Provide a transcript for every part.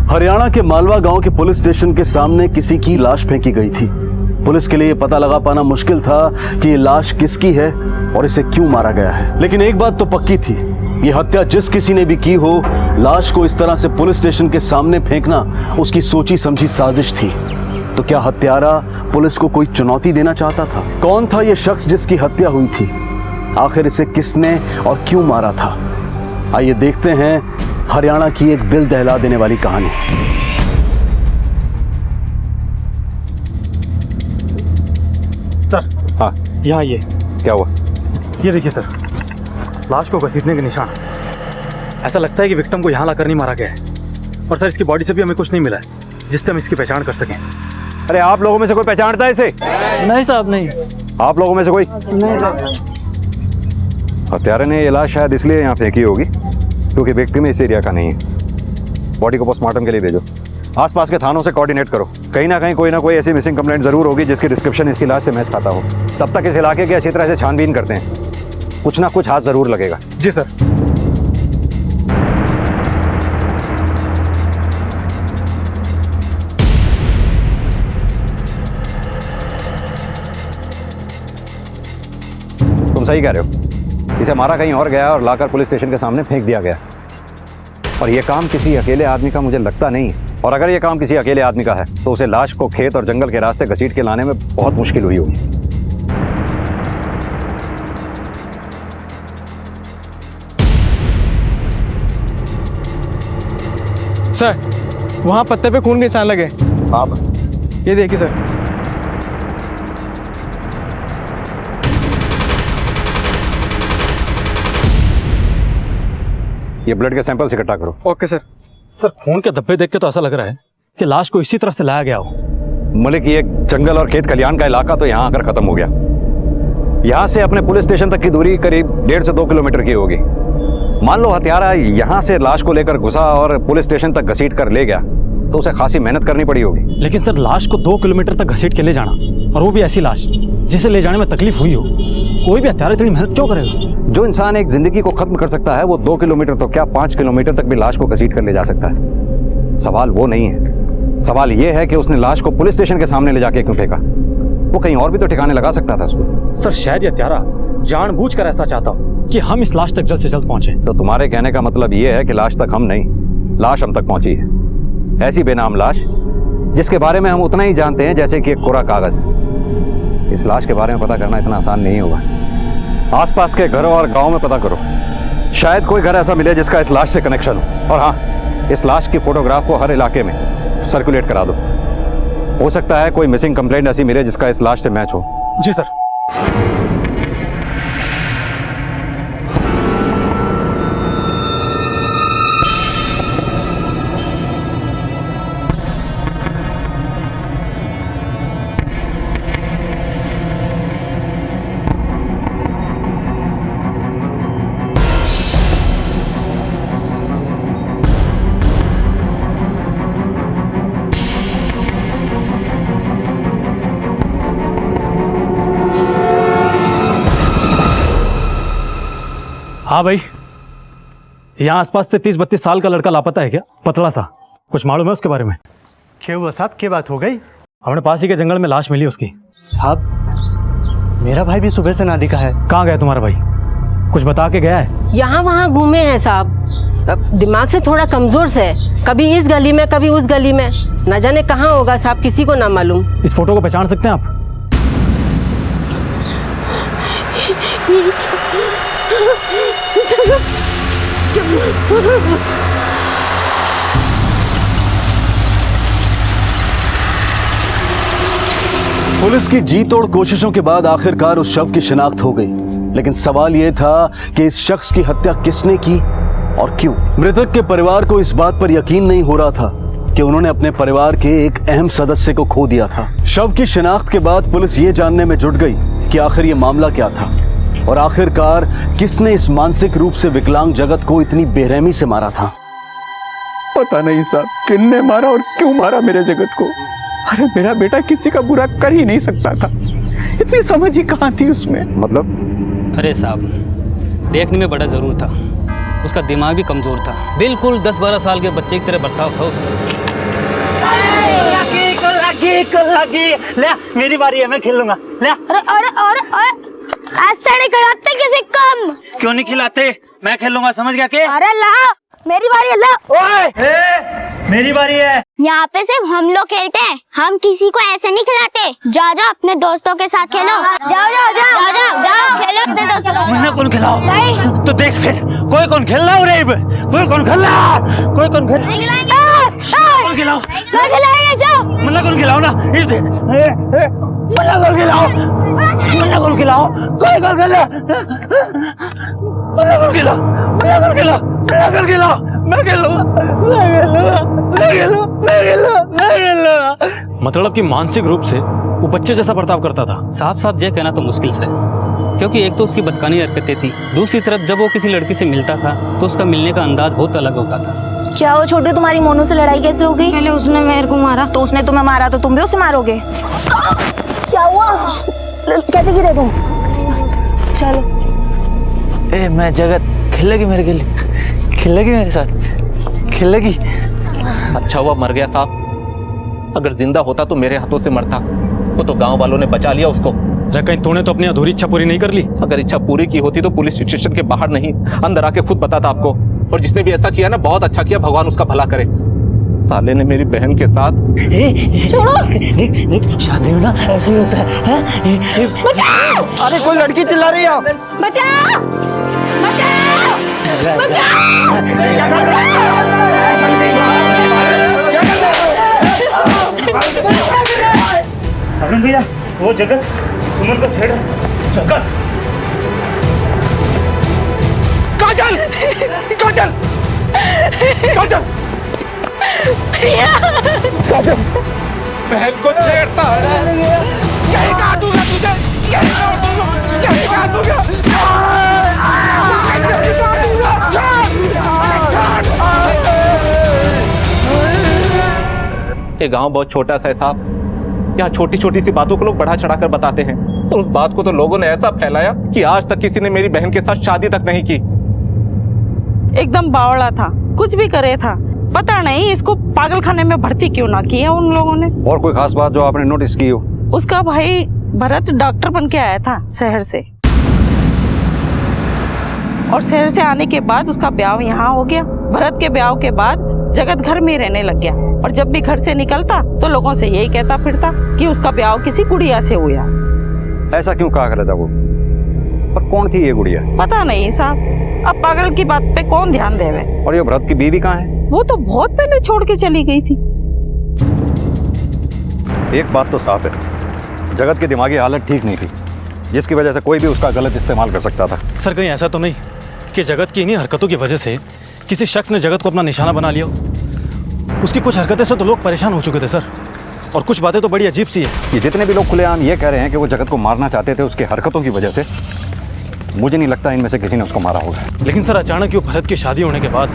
हरियाणा के मालवा गांव के पुलिस स्टेशन के सामने किसी की लाश फेंकी गई थी। पुलिस के लिए पता लगा पाना मुश्किल था कि ये लाश किसकी है और इसे क्यों मारा गया है। लेकिन एक बात तो पक्की थी, ये हत्या जिस किसी ने भी की हो, लाश को इस तरह से पुलिस स्टेशन के सामने फेंकना उसकी सोची समझी साजिश थी। तो क्या हत्यारा पुलिस को कोई चुनौती देना चाहता था? कौन था ये शख्स जिसकी हत्या हुई थी? आखिर इसे किसने और क्यों मारा था? आइए देखते हैं हरियाणा की एक दिल दहला देने वाली कहानी। सर, हाँ, यहाँ ये क्या हुआ? ये देखिए सर, लाश को घसीटने के निशान। ऐसा लगता है कि विक्टिम को यहाँ लाकर नहीं मारा गया है। और सर, इसकी बॉडी से भी हमें कुछ नहीं मिला है जिससे हम इसकी पहचान कर सकें। अरे आप लोगों में से कोई पहचानता है इसे? नहीं साहब, नहीं। आप लोगों में से कोई? नहीं साहब। हत्यारे ने ये लाश शायद इसलिए यहाँ फेंकी होगी क्योंकि विक्टिम इस एरिया का नहीं है। बॉडी को पोस्टमार्टम के लिए भेजो। आसपास के थानों से कोऑर्डिनेट करो। कहीं ना कहीं कोई ना कोई ऐसी मिसिंग कंप्लेंट जरूर होगी जिसकी डिस्क्रिप्शन इसकी लाश से मैच खाता हो। तब तक इस इलाके की अच्छी तरह से छानबीन करते हैं। कुछ ना कुछ हाथ जरूर लगेगा। जी सर। तुम सही कह रहे हो, इसे मारा कहीं और गया और लाकर पुलिस स्टेशन के सामने फेंक दिया गया। और ये काम किसी अकेले आदमी का मुझे लगता नहीं। और अगर ये काम किसी अकेले आदमी का है तो उसे लाश को खेत और जंगल के रास्ते घसीट के लाने में बहुत मुश्किल हुई होगी। सर, वहाँ पत्ते पे खून के निशान लगे। आप ये देखिए सर। ये ब्लड के सैंपल्स इकट्ठा करो। Okay sir. सर, खून के धब्बे देख के तो ऐसा लग रहा है कि लाश को इसी तरह से लाया गया हो। मलिक, ये जंगल और खेत खलियान का इलाका तो यहाँ आकर खत्म हो गया। यहाँ से अपने पुलिस स्टेशन तक की दूरी करीब 1.5 से 2 किलोमीटर की होगी। मान लो हत्यारा यहाँ से लाश को लेकर घुसा और पुलिस स्टेशन तक घसीट कर ले गया तो उसे खासी मेहनत करनी पड़ी होगी। लेकिन सर, लाश को 2 किलोमीटर तक घसीट के ले जाना, और वो भी ऐसी लाश जिसे ले जाने में तकलीफ हुई हो, कोई भी हत्यारा इतनी मेहनत क्यों करेगा? जो इंसान एक जिंदगी को खत्म कर सकता है वो 2 किलोमीटर तो क्या 5 किलोमीटर तक भी लाश को घसीट कर ले जा सकता है। सवाल वो नहीं है। सवाल ये है कि उसने लाश को पुलिस स्टेशन के सामने ले जाके क्यों फेंका? वो कहीं और भी तो ठिकाने लगा सकता था उसको। सर, शायद ये हत्यारा जानबूझकर ऐसा चाहता हो कि हम इस लाश तक जल्द से जल्द पहुंचे। तो तुम्हारे कहने का मतलब ये है कि लाश तक हम नहीं, लाश हम तक पहुंची है। ऐसी बेनाम लाश जिसके बारे में हम उतना ही जानते हैं जैसे कि एक कोरा कागज। इस लाश के बारे में पता करना इतना आसान नहीं होगा। आसपास के घरों और गांव में पता करो, शायद कोई घर ऐसा मिले जिसका इस लाश से कनेक्शन हो। और हाँ, इस लाश की फोटोग्राफ को हर इलाके में सर्कुलेट करा दो। हो सकता है कोई मिसिंग कंप्लेंट ऐसी मिले जिसका इस लाश से मैच हो। जी सर। हाँ भाई, यहाँ आसपास से 30-32 साल का लड़का लापता है क्या? पतला सा, कुछ मालूम है उसके बारे में? क्या हुआ साहब, क्या बात हो गई? हमने पास ही के जंगल में लाश मिली उसकी। साहब, मेरा भाई भी सुबह से ना दिखा है। कहाँ गया तुम्हारा भाई? कुछ बता के गया है? यहाँ वहाँ घूमे हैं साहब, दिमाग से थोड़ा कमजोर से है। कभी इस गली में कभी उस गली में, न जाने कहाँ होगा साहब, किसी को ना मालूम। इस फोटो को पहचान सकते हैं आप? पुलिस की जी तोड़ कोशिशों के बाद आखिरकार उस शव की शिनाख्त हो गई। लेकिन सवाल यह था कि इस शख्स की हत्या किसने की और क्यों? मृतक के परिवार को इस बात पर यकीन नहीं हो रहा था कि उन्होंने अपने परिवार के एक अहम सदस्य को खो दिया था। शव की शिनाख्त के बाद पुलिस ये जानने में जुट गई कि आखिर ये मामला क्या था और आखिरकार किसने इस मानसिक रूप से विकलांग जगत को इतनी बेरहमी से मारा था। पता नहीं साहब, किसने मारा और क्यों मारा मेरे जगत को। अरे मेरा बेटा किसी का बुरा कर ही नहीं सकता था, इतनी समझ ही कहाँ थी उसमें। मतलब? अरे साहब, देखने में बड़ा ज़रूर था, उसका दिमाग भी कमज़ोर था। बिल्कुल 10-12 साल के बच्चे की तरह बर्ताव था उसका। लगी ले मेरी बारी है, मैं खेलूंगा ले। अरे ऐसे नहीं खिलाते किसी कम। क्यों नहीं खिलाते, मैं खेलूंगा, समझ गया के? अरे ला मेरी बारी है, ला। ओए मेरी बारी है। यहाँ पे सिर्फ हम लोग खेलते हैं, हम किसी को ऐसे नहीं खिलाते। जाओ जाओ अपने दोस्तों के साथ खेलो। जाओ जाओ जाओ जाओ जाओ जाओ खेलो अपने दोस्तों के साथ। मुन्ना कौन खिलाओ? तो देख फिर कोई कौन खेल रहा है? कोई कौन खेल रहा? कोई कौन खेल? कौन खिलाओ? जाओ मुन्ना कौन खिलाओ ना? मुन्ना कौन खिलाओ? मुन्ना कौन खिलाओ? कोई कौन खिला? मुन्ना कौन खिलाओ? मुन्ना कौन खिलाओ? मुन्ना कौन खिलाओ? मैं खेलूंगा, मैं खेलूंगा, मैं खेलूंगा, मैं खेलूंगा, मैं खेलूंगा। मतलब कि मानसिक रूप से वो बच्चे जैसा बर्ताव करता था। साफ साफ ये कहना तो मुश्किल से, क्योंकि एक तो उसकी बचकानी हरकतें थी, दूसरी तरफ जब वो किसी लड़की से मिलता था तो उसका मिलने का अंदाज बहुत अलग होता था। क्या वो छोटे तुम्हारी मोनू से लड़ाई कैसे हो गई? पहले उसने मेरे को मारा, तो उसने तुम्हें मारा, तो तुम भी उसे मारोगे? क्या हुआ? कैसे गिरे तुम? चलो ए मैं जगत खेलेगी मेरे लिए, खेलेगी मेरे साथ, खेलेगी। अच्छा हुआ मर गया साहब, अगर जिंदा होता तो मेरे हाथों से मरता। वो तो गांव वालों ने बचा लिया उसको। कहीं तूने तो अपनी अधूरी इच्छा पूरी नहीं कर ली? अगर इच्छा पूरी की होती तो पुलिस स्टेशन के बाहर नहीं, अंदर आके खुद बताता आपको। और जिसने भी ऐसा किया ना, बहुत अच्छा किया, भगवान उसका भला करे। साले ने मेरी बहन के साथ छोड़ो, शादी में ना ऐसे ही होता है। बचाओ! अरे कोई लड़की चिल्ला रही है। बचाओ बचाओ अरुण भैया, वो जगत सुमन को छेड़। जगत काजल, काजल, काजल, काजल बहन को छेड़ता है। यही काट दूंगा तुझे, यही काट दूंगा, यही काट दूंगा। ये गांव बहुत छोटा सा है साहब, यहाँ छोटी छोटी सी बातों को लोग बढ़ा चढ़ा कर बताते हैं, और उस बात को तो लोगों ने ऐसा फैलाया कि आज तक किसी ने मेरी बहन के साथ शादी तक नहीं की। एकदम बावड़ा था, कुछ भी करे था, पता नहीं इसको पागल खाने में भर्ती क्यों ना किया उन लोगों ने। और कोई खास बात जो आपने नोटिस की हो? उसका भाई भरत डॉक्टर बन के आया था शहर से, और शहर से आने के बाद उसका ब्याह यहाँ हो गया। भरत के ब्याह के बाद जगत घर में रहने लग गया, और जब भी घर से निकलता तो लोगों से यही कहता फिरता कि उसका ब्याह किसी गुड़िया से हुआ। ऐसा क्यों कहा करता वो? पर कौन थी ये गुड़िया? पता नहीं साहब, अब पागल की बात पे कौन ध्यान देवे। और ये भरत की बीवी कहाँ है? वो तो बहुत पहले छोड़ के चली गई थी। एक बात तो साफ है, जगत की दिमागी हालत ठीक नहीं थी, जिसकी वजह से कोई भी उसका गलत इस्तेमाल कर सकता था। सर कहीं ऐसा तो नहीं कि जगत की इन्हीं हरकतों की वजह से किसी शख्स ने जगत को अपना निशाना बना लिया? उसकी कुछ हरकतें से तो लोग परेशान हो चुके थे सर, और कुछ बातें तो बड़ी अजीब सी है। ये जितने भी लोग खुलेआम ये कह रहे हैं कि वो जगत को मारना चाहते थे उसकी हरकतों की वजह से, मुझे नहीं लगता इनमें से किसी ने उसको मारा होगा। लेकिन सर अचानक ही भरत की शादी होने के बाद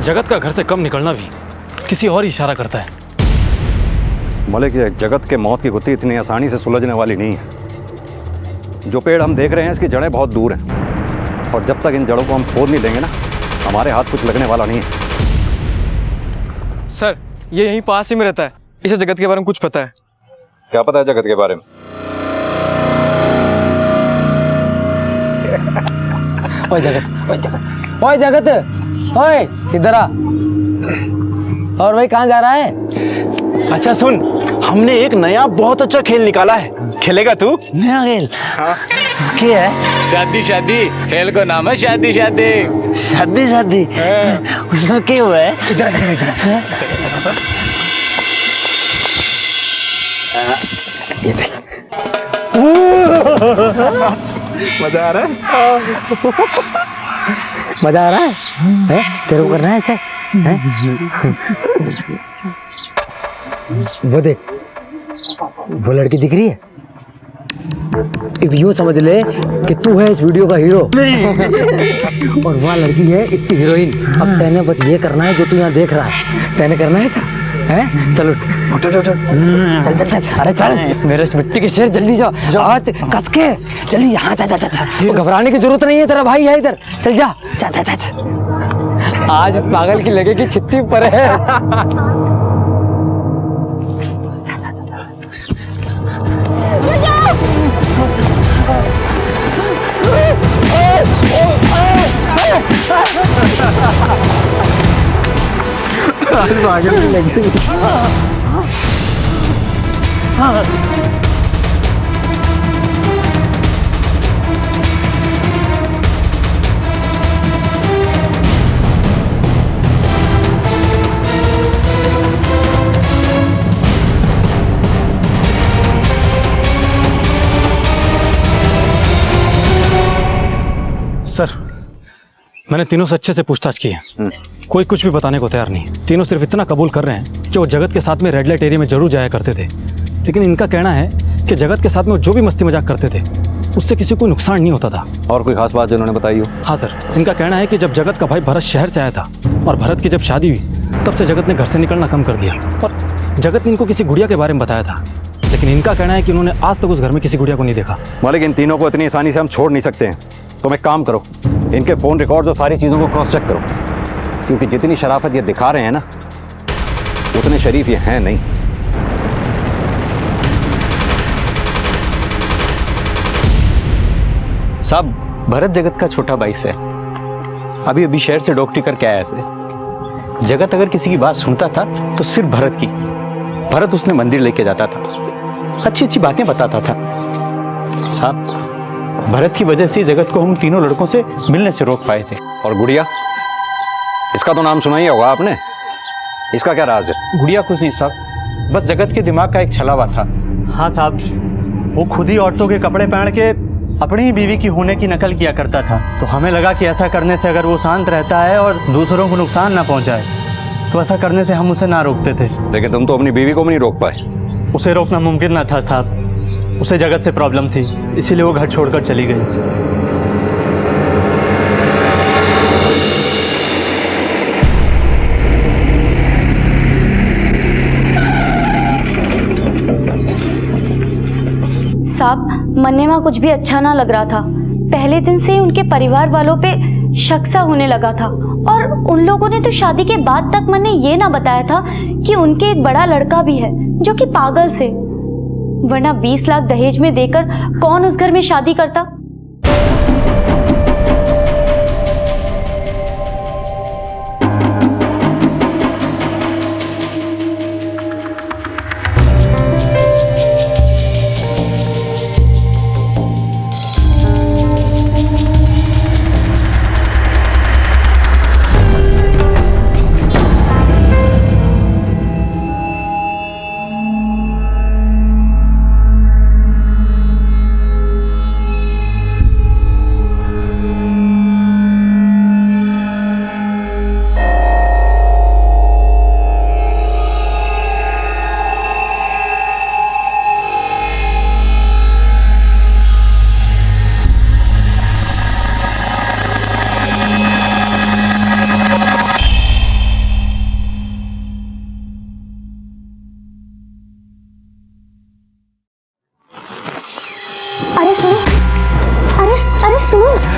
जगत का घर से कम निकलना भी किसी और ही इशारा करता है। मलिक, ये जगत के मौत की गुत्थी इतनी आसानी से सुलझने वाली नहीं है। जो पेड़ हम देख रहे हैं इसकी जड़ें बहुत दूर हैं, और जब तक इन जड़ों को हम खोद नहीं देंगे ना, हमारे हाथ कुछ लगने वाला नहीं है। सर ये यहीं पास ही में रहता है, इसे जगत के बारे में कुछ पता है? क्या पता है जगत के बारे में? ओए जगत, ओए जगत, ओए जगत, ओए इधर आ। और भाई कहाँ जा रहा है? अच्छा सुन, हमने एक नया बहुत अच्छा खेल निकाला है, खेलेगा तू? नया खेल? क्या है? शादी शादी, खेल को नाम है शादी शादी। शादी शादी? उसमें क्या हुआ है? इधर इधर इधर। ये देख, मजा आ रहा है? मजा आ रहा है? तेरे को करना है ऐसे? वो देख, वो लड़की दिख रही है? अब यूँ समझ ले कि तू है इस वीडियो का हीरो और वहाँ लड़की है इसकी हीरोइन। अब तेने बस ये करना है जो तू यहाँ देख रहा है, तेने करना है ऐसा है? चल उठ उठ उठ उठ, चल चल चल, अरे चल मेरे इस मिट्टी के शेर, जल्दी जा, आज कस के जल्दी, यहाँ जा जा जा, घबराने की जरूरत नहीं है, तेरा भाई है इधर, चल जा जा जा जा। आज इस पागल की लगेगी छित्ती पर है। सर, मैंने तीनों से अच्छे से पूछताछ की है। कोई कुछ भी बताने को तैयार नहीं। तीनों सिर्फ इतना कबूल कर रहे हैं कि वो जगत के साथ में रेड लाइट एरिया में जरूर जाया करते थे, लेकिन इनका कहना है कि जगत के साथ में वो जो भी मस्ती मजाक करते थे उससे किसी को नुकसान नहीं होता था। और कोई खास बात जो उन्होंने बताई हो? हाँ सर, इनका कहना है कि जब जगत का भाई भरत शहर से आया था और भरत की जब शादी हुई तब से जगत ने घर से निकलना कम कर दिया और जगत ने इनको किसी गुड़िया के बारे में बताया था, लेकिन इनका कहना है कि उन्होंने आज तक उस घर में किसी गुड़िया को नहीं देखा। मालिक, इन तीनों को इतनी आसानी से हम छोड़ नहीं सकते हैं। तुम एक काम करो, इनके फ़ोन रिकॉर्ड्स और सारी चीज़ों को क्रॉस चेक करो, क्योंकि जितनी शराफत ये दिखा रहे हैं ना उतने शरीफ ये हैं नहीं। साहब, भरत जगत का छोटा भाई से अभी अभी शहर से डॉक्टरी करके आया से। जगत अगर किसी की बात सुनता था तो सिर्फ भरत की। भरत उसने मंदिर लेके जाता था, अच्छी अच्छी बातें बताता था। साहब, भरत की वजह से जगत को हम तीनों लड़कों से मिलने से रोक पाए थे। और गुड़िया, इसका तो नाम सुना ही होगा आपने, इसका क्या राज है? गुड़िया कुछ नहीं साहब, बस जगत के दिमाग का एक छलावा था। हाँ साहब, वो खुद ही औरतों के कपड़े पहन के अपनी ही बीवी की होने की नकल किया करता था, तो हमें लगा कि ऐसा करने से अगर वो शांत रहता है और दूसरों को नुकसान ना पहुंचाए तो ऐसा करने से हम उसे ना रोकते थे। लेकिन तुम तो अपनी बीवी को भी नहीं रोक पाए। उसे रोकना मुमकिन ना था साहब, उसे जगत से प्रॉब्लम थी, इसीलिए वो घर छोड़कर चली गई। साहब, मन्नेवा कुछ भी अच्छा ना लग रहा था। पहले दिन से ही उनके परिवार वालों पे शक सा होने लगा था और उन लोगों ने तो शादी के बाद तक मन्ने ये ना बताया था कि उनके एक बड़ा लड़का भी है जो कि पागल से, वरना 20 लाख दहेज में देकर कौन उस घर में शादी करता।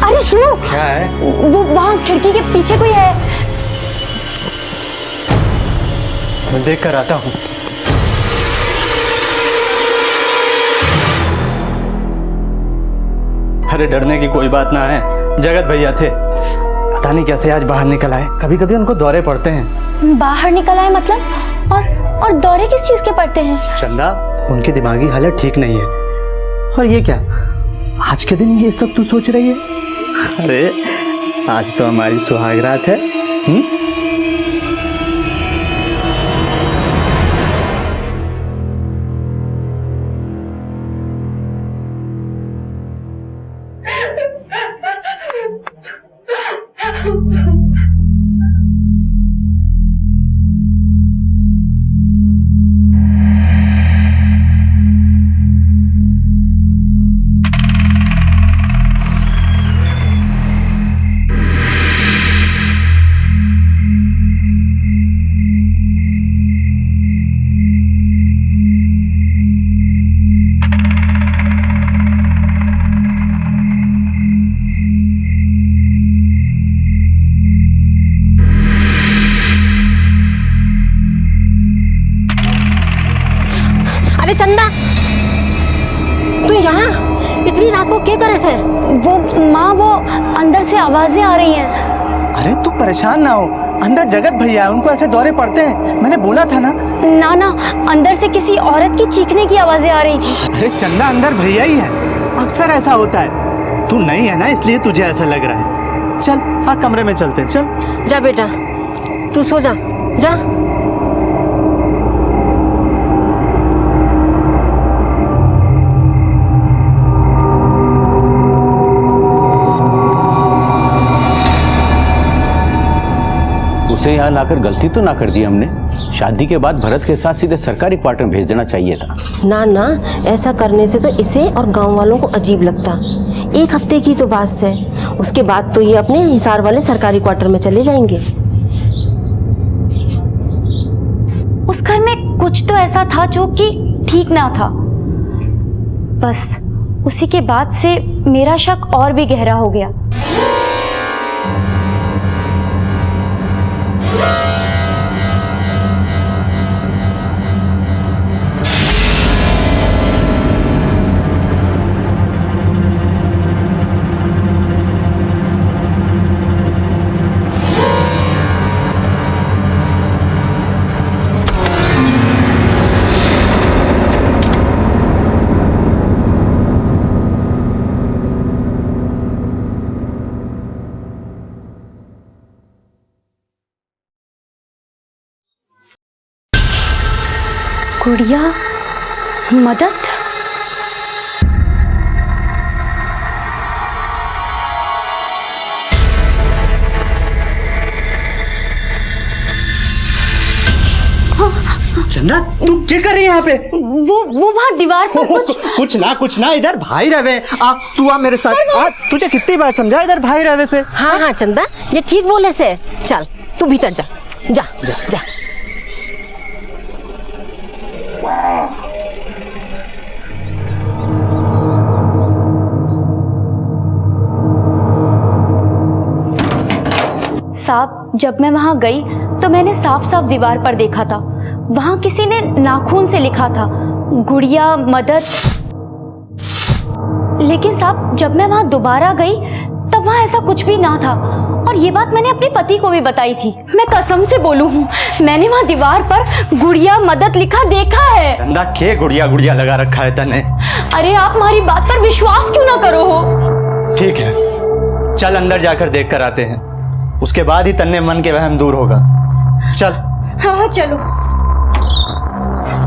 अरे सुनो, क्या है? वो वहाँ खिड़की के पीछे कोई है। मैं देख कर आता हूँ। अरे डरने की कोई बात ना है, जगत भैया थे, पता नहीं कैसे आज बाहर निकल आए। कभी कभी उनको दौरे पड़ते हैं। बाहर निकल आए मतलब? और दौरे किस चीज के पड़ते हैं? चंदा, उनकी दिमागी हालत ठीक नहीं है। और ये क्या, आज के दिन ये सब तू सोच रही है? अरे आज तो हमारी सुहागरात है। अरे चंदा, तू यहाँ इतनी रात को क्या करे से? वो माँ, वो अंदर से आवाजें आ रही हैं। अरे तू परेशान ना हो, अंदर जगत भैया है, उनको ऐसे दौरे पड़ते हैं, मैंने बोला था ना। ना ना, अंदर से किसी औरत की चीखने की आवाजें आ रही थी। अरे चंदा अंदर भैया ही है, अक्सर ऐसा होता है। तू नहीं है ना इसलिए तुझे ऐसा लग रहा है। चल हाँ कमरे में चलते हैं, चल। जा बेटा, तू सो जा, जा। उसे यहाँ लाकर गलती तो ना कर दी हमने। शादी के बाद भरत के साथ सीधे सरकारी क्वार्टर में भेज देना चाहिए था। ना ना, ऐसा करने से तो इसे और गांव वालों को अजीब लगता। एक हफ्ते की तो बात है, उसके बाद तो ये अपने हिसार वाले सरकारी क्वार्टर में चले जाएंगे। उस घर में कुछ तो ऐसा था जो कि ठीक ना था। बस उसी के बाद से मेरा शक और भी गहरा हो गया। गुड़िया, मदद। चंदा तू क्या कर रही है यहाँ पे? वो वहाँ दीवार पर कुछ ना इधर भाई रवे। तू आ मेरे साथ। तुझे कितनी बार समझा इधर भाई रवे से? हाँ हाँ चंदा, ये ठीक बोले से। चल तू भीतर जा, जा जा, जा। साहब, जब मैं वहां गई तो मैंने साफ साफ दीवार पर देखा था, वहां किसी ने नाखून से लिखा था गुड़िया मदद। लेकिन साहब, जब मैं वहां दोबारा गई तब वहां ऐसा कुछ भी ना था। और ये बात मैंने अपने पति को भी बताई थी। मैं कसम से बोलूं हूँ, मैंने वहां दीवार पर गुड़िया मदद लिखा देखा है। चंदा के गुड़िया गुड़िया लगा रखा है तने? अरे आप हमारी बात पर विश्वास क्यों ना करो हो? ठीक है, चल अंदर जाकर देख कर आते हैं, उसके बाद ही तन्ने मन के वहम दूर होगा। चल। हाँ चलो।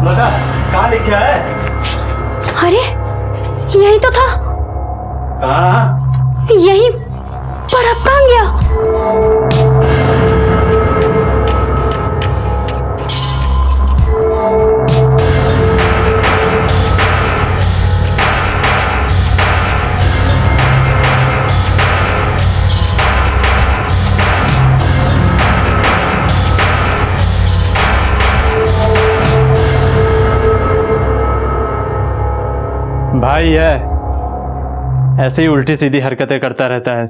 बता कहाँ लिखा है? अरे यही तो था। कहाँ? यही, पर अब कहाँ गया? भाई है ऐसे ही उल्टी सीधी हरकतें करता रहता है।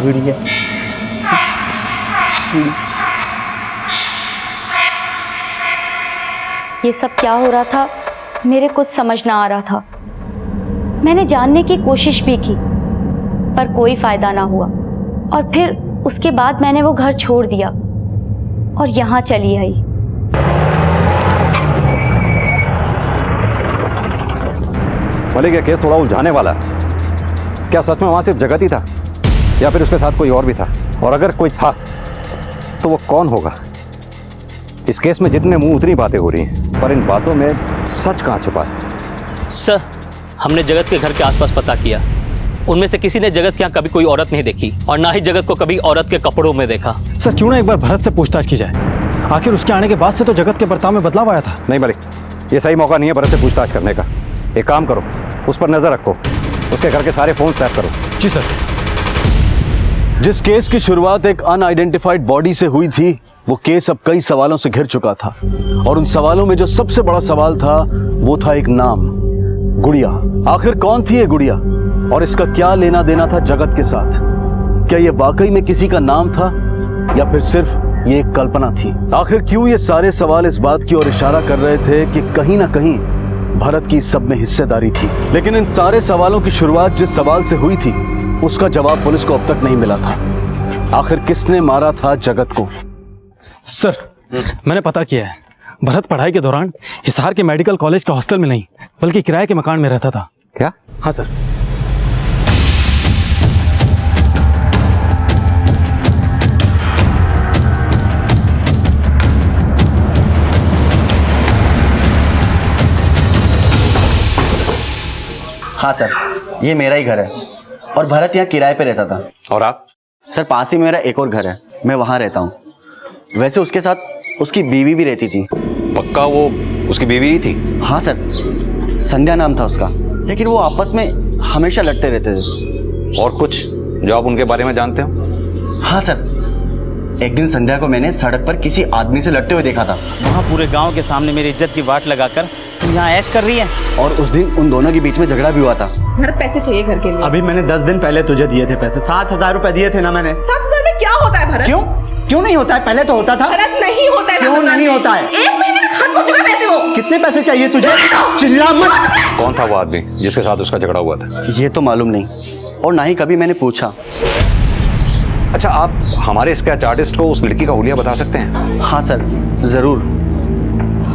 गुड़िया ये सब क्या हो रहा था मेरे कुछ समझ ना आ रहा था। मैंने जानने की कोशिश भी की पर कोई फायदा ना हुआ। और फिर उसके बाद मैंने वो घर छोड़ दिया और यहाँ चली आई। मलिक, ये केस थोड़ा उलझाने वाला है। क्या सच में वहां सिर्फ जगत ही था या फिर उसके साथ कोई और भी था? और अगर कोई था तो वो कौन होगा? इस केस में जितने मुंह उतनी बातें हो रही हैं, पर इन बातों में सच कहाँ छुपा है? सर, हमने जगत के घर के आसपास पता किया, उनमें से किसी ने जगत के यहाँ कभी कोई औरत नहीं देखी और ना ही जगत को कभी औरत के कपड़ों में देखा। सर, क्यों ना एक बार भरत से पूछताछ की जाए? आखिर उसके आने के बाद से तो जगत के बर्ताव में बदलाव आया था। नहीं मलिक, ये सही मौका नहीं है भरत से पूछताछ करने का। एक काम करो, उस पर नजर रखो, उसके घर के सारे फोन टैप करो। जी सर। जिस केस की शुरुआत एक अनआइडेंटिफाइड बॉडी से हुई थी, वो केस अब कई सवालों से घिर चुका था। और उन सवालों में जो सबसे बड़ा सवाल था वो था एक नाम, गुड़िया। आखिर कौन थी ये गुड़िया और इसका क्या लेना देना था जगत के साथ? क्या ये वाकई में किसी का नाम था या फिर सिर्फ ये एक कल्पना थी? आखिर क्यों ये सारे सवाल इस बात की ओर इशारा कर रहे थे कि कहीं ना कहीं भरत की सब में हिस्सेदारी थी। लेकिन इन सारे सवालों की शुरुआत जिस सवाल से हुई थी उसका जवाब पुलिस को अब तक नहीं मिला था। आखिर किसने मारा था जगत को? सर, मैंने पता किया है। भरत पढ़ाई के दौरान हिसार के मेडिकल कॉलेज के हॉस्टल में नहीं बल्कि किराए के मकान में रहता था। क्या? हाँ सर। हाँ सर, ये मेरा ही घर है और भरत यहाँ किराए पे रहता था। और आप? सर, पास ही मेरा एक और घर है, मैं वहाँ रहता हूँ। वैसे उसके साथ उसकी बीवी भी रहती थी। पक्का वो उसकी बीवी ही थी? हाँ सर, संध्या नाम था उसका, लेकिन वो आपस में हमेशा लड़ते रहते थे। और कुछ जो आप उनके बारे में जानते हो? हाँ सर, एक दिन संध्या को मैंने सड़क पर किसी आदमी से लड़ते हुए देखा था। वहाँ पूरे गांव के सामने मेरी इज्जत की वाट लगाकर तुम यहाँ ऐश कर रही है। और उस दिन उन दोनों के बीच में झगड़ा भी हुआ था। भरत, पैसे चाहिए घर के लिए। अभी मैंने 10 दिन पहले तुझे दिए थे पैसे, 7,000 रुपए दिए थे ना मैंने। 7,000 में क्या होता है भरत? क्यों नहीं होता है? पहले तो होता था। भरत, नहीं होता है। क्यों नहीं होता है? 1 महीने में खत्म हो चुके पैसे। वो कितने पैसे चाहिए तुझे? चिल्ला मत। कौन था वो आदमी जिसके साथ उसका झगड़ा हुआ था? ये तो मालूम नहीं और ना ही कभी मैंने पूछा। अच्छा, आप हमारे स्केच आर्टिस्ट को उस लड़की का हुलिया बता सकते हैं? हाँ सर, जरूर।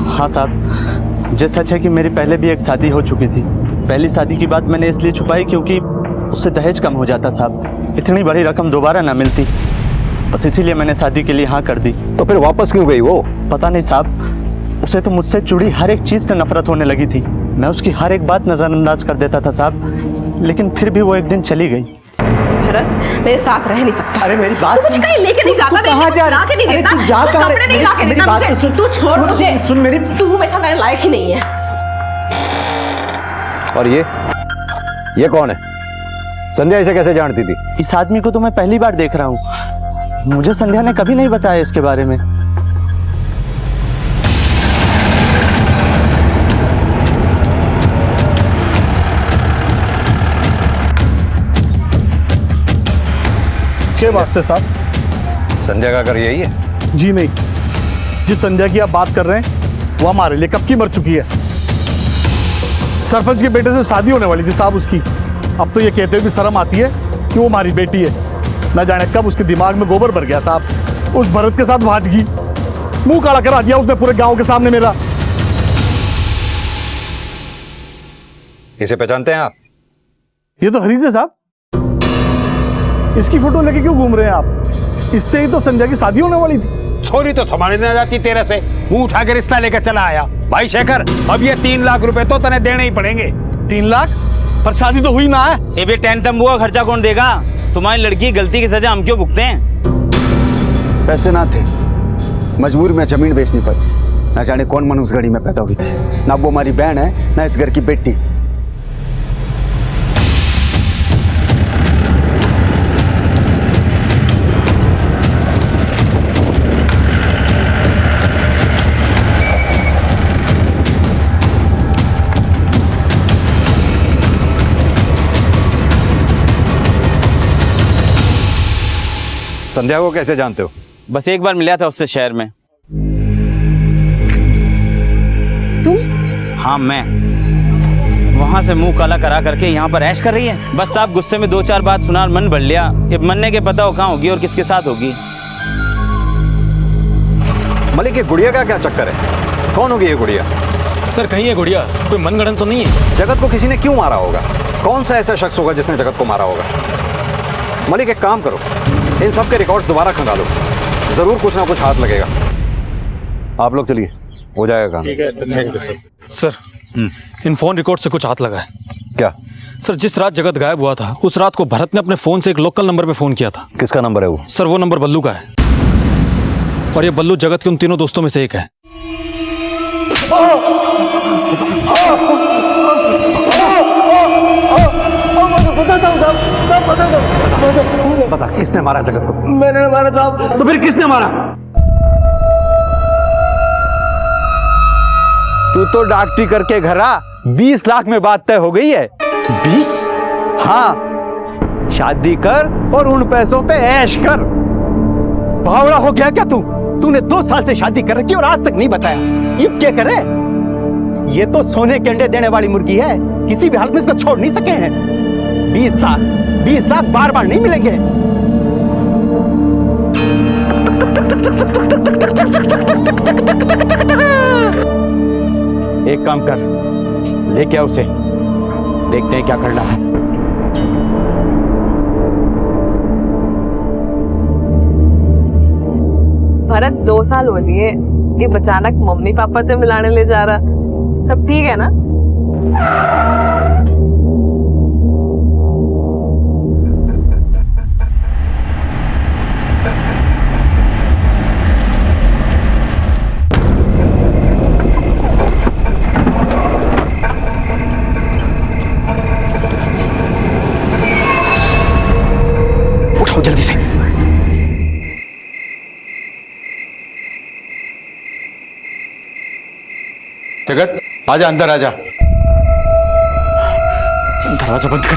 हाँ साहब, ये सच है कि मेरी पहले भी एक शादी हो चुकी थी। पहली शादी की बात मैंने इसलिए छुपाई क्योंकि उससे दहेज कम हो जाता साहब, इतनी बड़ी रकम दोबारा ना मिलती, बस इसीलिए मैंने शादी के लिए हाँ कर दी। तो फिर वापस क्यों गई वो? पता नहीं साहब, उसे तो मुझसे जुड़ी हर एक चीज़ से नफरत होने लगी थी। मैं उसकी हर एक बात नज़रअंदाज कर देता था साहब, लेकिन फिर भी वो एक दिन चली गई। भरत, मेरे साथ रह नहीं सकता। अरे मेरी बात तू मुझे कहीं लेके नहीं जाता। कहाँ जा रहा? के नहीं देता। तू जा कहाँ? कपड़े नहीं ला के मेरी देता बात मुझे। तो सुन। तू छोड़ मुझे। सुन मेरी। तू मेरे साथ रहने लायक ही नहीं है। और ये कौन है? संध्या इसे कैसे जानती थी? इस आदमी को तो मैं पहली बार देख रहा हूँ, मुझे संध्या ने कभी नहीं बताया इसके बारे में। क्या बात से साहब? संध्या का घर यही है? जी नहीं, जिस संध्या की आप बात कर रहे हैं वो हमारे लिए कब की मर चुकी है। सरपंच के बेटे से शादी होने वाली थी साहब उसकी। अब तो ये कहते हुए भी शर्म आती है कि वो हमारी बेटी है। न जाने कब उसके दिमाग में गोबर भर गया साहब। उस भरत के साथ भाजगी, मुंह काला करा दिया उसने पूरे गांव के सामने मेरा। इसे पहचानते हैं आप? ये तो हरीज है साहब। इसकी फोटो लेके क्यों घूम रहे हैं आप? इससे ही तो संध्या की शादी होने वाली थी। छोरी तो संभालने न जाती तेरे से, मुंह उठा के रिश्ता लेकर चला आया। भाई शेखर, अब ये 3 लाख रुपए तो तने देने ही पड़ेंगे। 3 लाख? पर शादी तो हुई ना है। ये भी टेंट तंबू का खर्चा कौन देगा? तुम्हारी लड़की की गलती की सजा हम क्यों भुगते हैं? पैसे ना थे, मजबूर में जमीन बेचनी पड़ी। ना जाने कौन मनुष्य घड़ी में पैदा हुई थी। ना वो हमारी बहन है, ना इस घर की बेटी। संध्या को कैसे जानते हो? बस एक बार मिला था उससे शहर में। तुम? हाँ मैं। वहां से मुंह काला करा करके यहाँ पर ऐश कर रही है। बस आप गुस्से में 2-4 बात सुना, मन भर लिया। ये मरने के पता हो कहाँ होगी और किसके साथ होगी। मलिक, ये गुड़िया का क्या चक्कर है? कौन होगी ये गुड़िया? सर, कहीं ये गुड़िया कोई मनगढ़ंत तो नहीं है? जगत को किसी ने क्यों मारा होगा? कौन सा ऐसा शख्स होगा जिसने जगत को मारा होगा? मलिक, एक काम करो, इन सब के रिकॉर्ड्स दोबारा खंगालो, जरूर कुछ ना कुछ हाथ लगेगा। आप लोग चलिए, हो जाएगा काम। ठीक है सर। इन फोन रिकॉर्ड से कुछ हाथ लगा है। क्या? सर, जिस रात जगत गायब हुआ था उस रात को भरत ने अपने फोन से एक लोकल नंबर पे फोन किया था। किसका नंबर है वो? सर, वो नंबर बल्लू का है और ये बल्लू जगत के उन तीनों दोस्तों में से एक है। बता, किसने मारा जगत को? मैंने मारा साहब। तो फिर किसने मारा? तू तो डॉक्टरी करके घर आ, 20 लाख में बात तय हो गई है। 20? हाँ, शादी कर और उन पैसों पे ऐश कर। बावड़ा हो गया क्या तू? तूने 2 साल से शादी कर रखी और आज तक नहीं बताया। ये क्या करे? ये तो सोने के अंडे देने वाली मुर्गी है, किसी भी हालत में इसको छोड़ नहीं सके हैं। 20 लाख बार बार नहीं मिलेंगे। एक काम कर, लेके आ उसे, देखते हैं क्या करना है। भरत 2 साल हो लिए कि अचानक मम्मी पापा से मिलाने ले जा रहा, सब ठीक है ना? उठाओ जल्दी से। जगत आजा, अंदर आजा। दरवाजा बंद कर।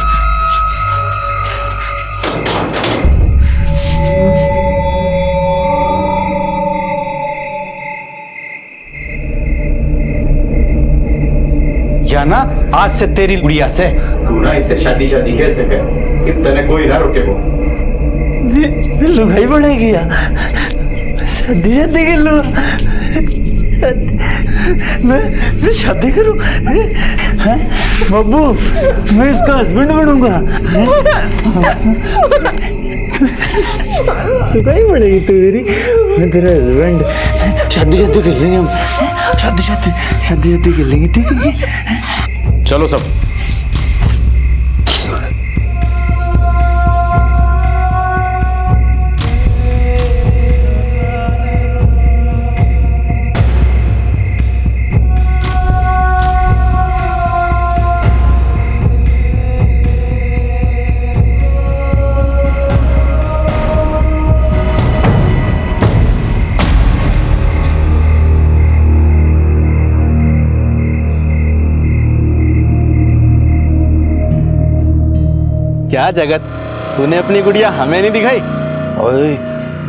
या ना आज से तेरी गुड़िया से तू ना इससे शादी खेल सके, इतने कोई ना रोके वो। लुगाई बनेगी या शादी के लो, मैं शादी करूं? बब्बू, मैं इसका हस्बैंड बनूंगा। तू कहीं बनेगी तू मेरी, मैं तेरा हस्बैंड। शादी कर लेंगे हम, शादी कर लेंगे, ठीक है? चलो सब। क्या जगत, तूने अपनी गुड़िया हमें नहीं दिखाई? ओए,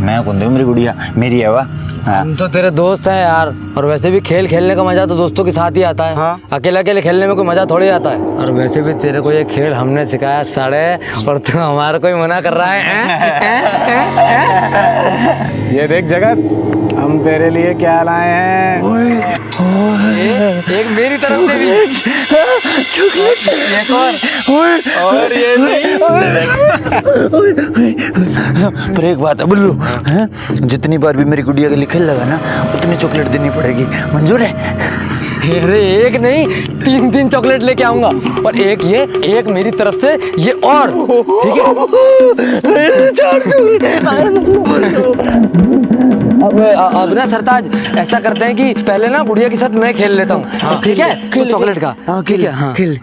मैं कौन दूं मेरी गुड़िया, मेरी है वाह। हम तो तेरे दोस्त हैं यार, और वैसे भी खेल खेलने का मजा तो दोस्तों के साथ ही आता है। हाँ? अकेले अकेले खेलने में कोई मजा थोड़ी आता है। और वैसे भी तेरे को ये खेल हमने सिखाया साड़े, और तू हमारा कोई मना कर रहा है? ये देख जगत, हम तेरे लिए क्या लाए हैं। एक मेरी तरफ से भी चॉकलेट, एक और ये नहीं। पर एक बात है बुल्लू, जितनी बार भी मेरी गुड़िया के लिए खेल लगा ना, उतनी चॉकलेट देनी पड़ेगी, मंजूर है? अरे एक नहीं, 3 चॉकलेट लेके आऊंगा, और एक ये, एक मेरी तरफ से ये, और ठीक है? 4 अब ना सरताज, ऐसा करते हैं कि पहले ना बुढ़िया के साथ मैं खेल लेता हूँ, ठीक है? तो चॉकलेट का, ठीक है? हाँ खेल।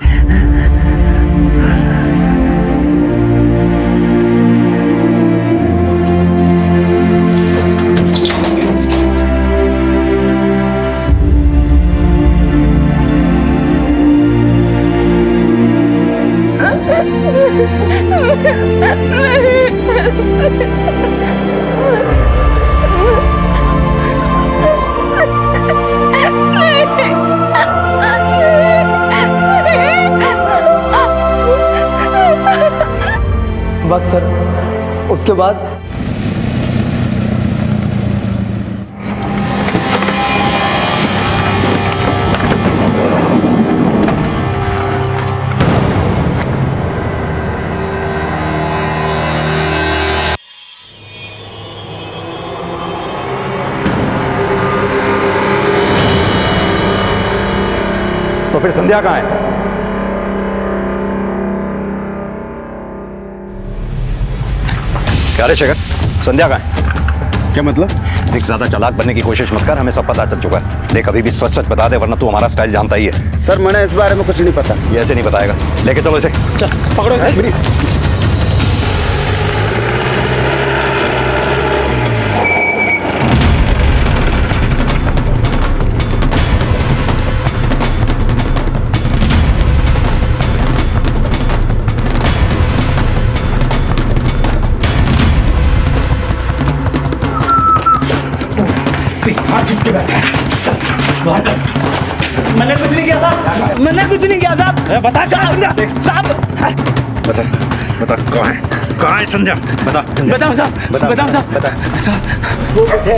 बस सर, उसके बाद तो फिर संध्या कहाँ है? क्या रे शेखर, संध्या कहाँ है? क्या मतलब? देख, ज्यादा चालाक बनने की कोशिश मत कर, हमें सब पता चल चुका है। देख, अभी भी सच सच बता दे, वरना तू हमारा स्टाइल जानता ही है। सर, मैंने इस बारे में कुछ नहीं पता। ये ऐसे नहीं बताएगा, लेके चलो इसे। चल पकड़ो। हाथ चिपके बैठा है। मैंने कुछ नहीं किया साहब, मैंने कुछ नहीं किया साहब। बता कहाँ साहब? बता बता कहाँ है संध्या? बता बताओ साहब, बताओ साहब। वो है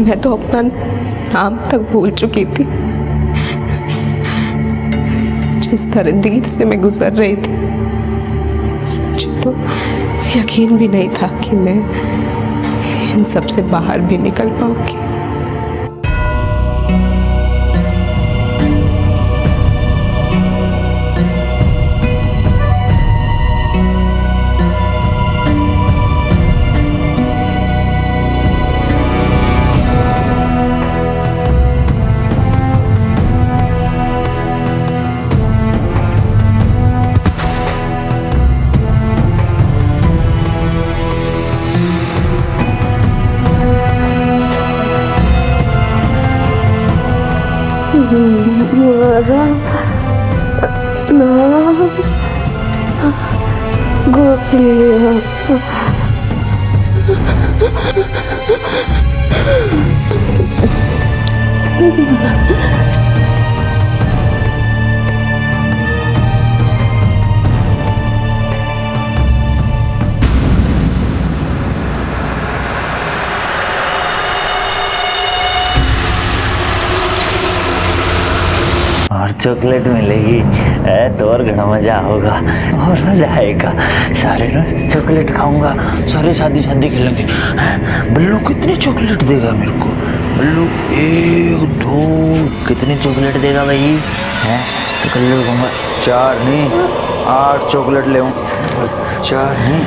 मैं तो अपना नाम तक भूल चुकी थी। जिस दरिंदगी से मैं गुजर रही थी, मुझे तो यकीन भी नहीं था कि मैं इन सब से बाहर भी निकल पाऊंगी। और चॉकलेट मिलेगी तो और घना मजा होगा और मजा आएगा। सारे रोज चॉकलेट खाऊंगा, सारे शादी खेलेंगे। बल्लू कितनी चॉकलेट देगा मेरे को? बल्लू 1 2 कितनी चॉकलेट देगा भाई? हैं तो कल लूँगा 4 नहीं 8 चॉकलेट ले 4 नहीं।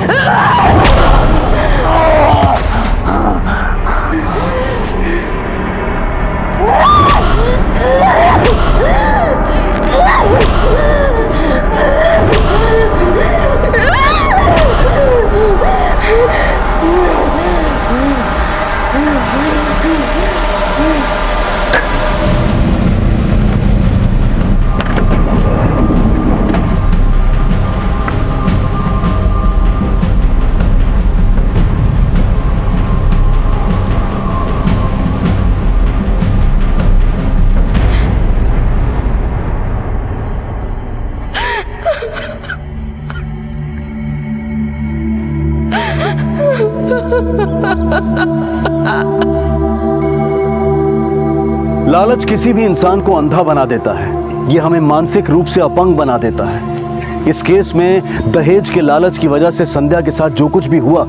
लालच किसी भी इंसान को अंधा बना देता है। ये हमें मानसिक रूप से अपंग बना देता है। इस केस में दहेज के लालच की वजह से संध्या के साथ जो कुछ भी हुआ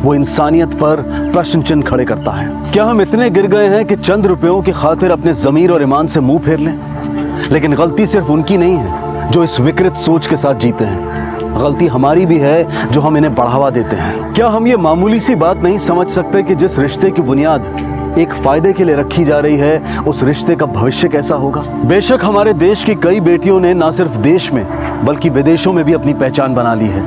वो इंसानियत पर प्रश्न चिन्ह खड़े करता है। क्या हम इतने गिर गए हैं कि चंद रुपयों की खातिर अपने जमीर और ईमान से मुंह फेर लें? लेकिन गलती सिर्फ उनकी नहीं है जो इस विकृत सोच के साथ जीते हैं, गलती हमारी भी है जो हम इन्हें बढ़ावा देते हैं। क्या हम ये मामूली सी बात नहीं समझ सकते कि जिस रिश्ते की बुनियाद एक फायदे के लिए रखी जा रही है उस रिश्ते का भविष्य कैसा होगा? बेशक हमारे देश की कई बेटियों ने न सिर्फ देश में बल्कि विदेशों में भी अपनी पहचान बना ली है,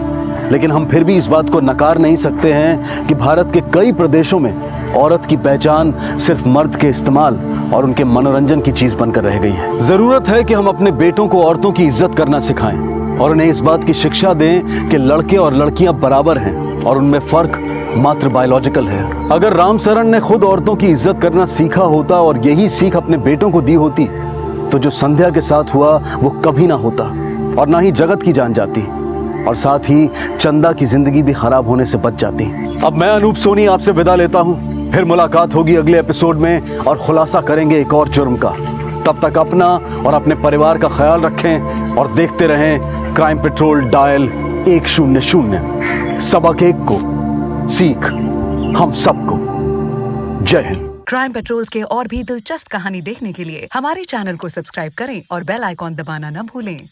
लेकिन हम फिर भी इस बात को नकार नहीं सकते हैं कि भारत के कई प्रदेशों में औरत की पहचान सिर्फ मर्द के इस्तेमाल और उनके मनोरंजन की चीज बनकर रह गई है। जरूरत है कि हम अपने बेटों को औरतों की इज्जत करना सिखाएं और उन्हें इस बात की शिक्षा दें कि लड़के और लड़कियां बराबर हैं और उनमें फर्क मात्र बायोलॉजिकल है। अगर रामचरण ने खुद औरतों की इज्जत करना सीखा होता और यही सीख अपने बेटों को दी होती तो जो संध्या के साथ हुआ वो कभी ना होता और ना ही जगत की जान जाती और साथ ही चंदा की जिंदगी भी खराब होने से बच जाती। अब मैं अनूप सोनी आपसे विदा लेता हूँ। फिर मुलाकात होगी अगले एपिसोड में और खुलासा करेंगे एक और जुर्म का। तब तक अपना और अपने परिवार का ख्याल रखें और देखते रहें क्राइम पेट्रोल डायल 100। सबक एक को, सीख हम सबको। जय हिंद। क्राइम पेट्रोल्स के और भी दिलचस्प कहानी देखने के लिए हमारे चैनल को सब्सक्राइब करें और बेल आइकॉन दबाना न भूलें।